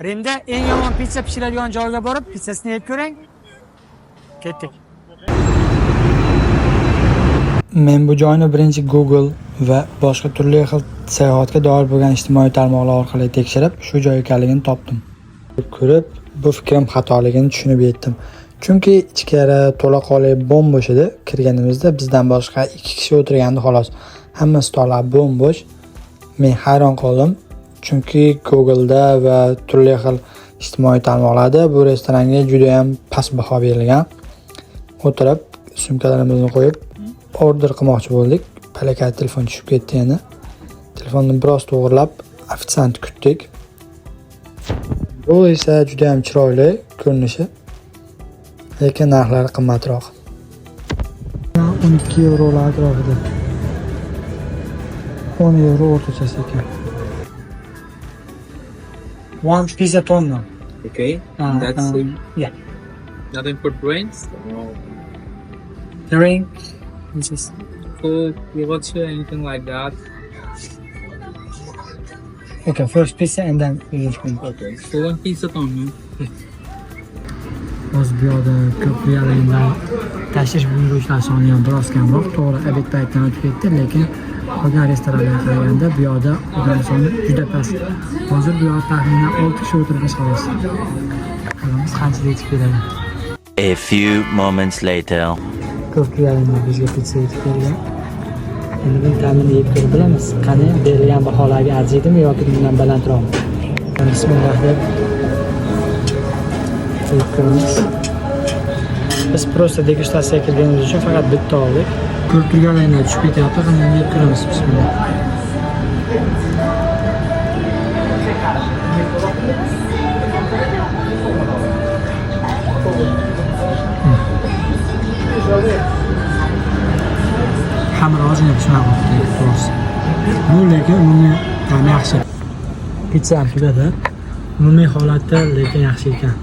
Rimda eng yomon pitsa pishiradigan joyga borib, pitsasini yeb ko'ring. Ketdik. Men bu joyni birinchi Google va boshqa turli xil sayohatga doir bo'lgan ijtimoiy tarmoqlar orqali tekshirib, shu joy ekanligini topdim. Ko'rib, bu fikrim xatoligini tushunib yetdim. Chunki ichkari to'laqonli bo'm-bo'sh edi. Kirganimizda bizdan boshqa 2 kishi o'tirgandi xolos. Hamma stollar bo'm-bo'sh. Men hayron qoldim. Chunki Google'da va turli xil ijtimoiy tarmoqlarda bu restoranga juda ham past baho berilgan. O'tirib, sumkalarimizni qo'yib, order qilmoqchi bo'ldik. Palakay telefon tushib ketdi yana. Telefonni biroz to'g'rilab, ofitsiant kutdik. Bu esa juda ham chiroyli ko'rinishi. Lekin narxlari qimmatroq. 12 yevrolar atrofida. 10 yevro o'rtachasi ekan. One pizza tonno. Okay, that's it. Yeah. Nothing for drinks? Drink. This is Coke, yogurt, anything like that? okay. First pizza and then we will drink. Okay, so one pizza only. Hozir bu yoqda ko'p yalandan tashish buyuruvchilar soni ham biroz kamroq. To'g'ri, obed paytidan o'tib ketdi, lekin qolgan restoranlarga qaraganda bu yoqda odam soni juda past. Hozir bu yoqda taxminan 6 kishi o'tiribmiz xolos. Qaramiz qancha yetib keladi. A few moments later. Ko'p yalandan bizga pizza yetib kelgan. Endi buni ta'mini yeb ko'rib bilamiz. Qani berilgan baholarga arziydimi yoki bundan balandroqmi? Bismillah deb ko'ramiz. Biz просто degustatsiyaga kelganimiz uchun faqat bitta oldik. Ko'rib turganlaringlar tushib ketyapti. Qani yeb ko'ramiz. Bismillah. Xamir ozgina pishmay qolibdi, to'g'risi. Bu lekin umumiy ta'mi yaxshi. Pizza ham tugadi. Umumiy holati lekin yaxshi ekan.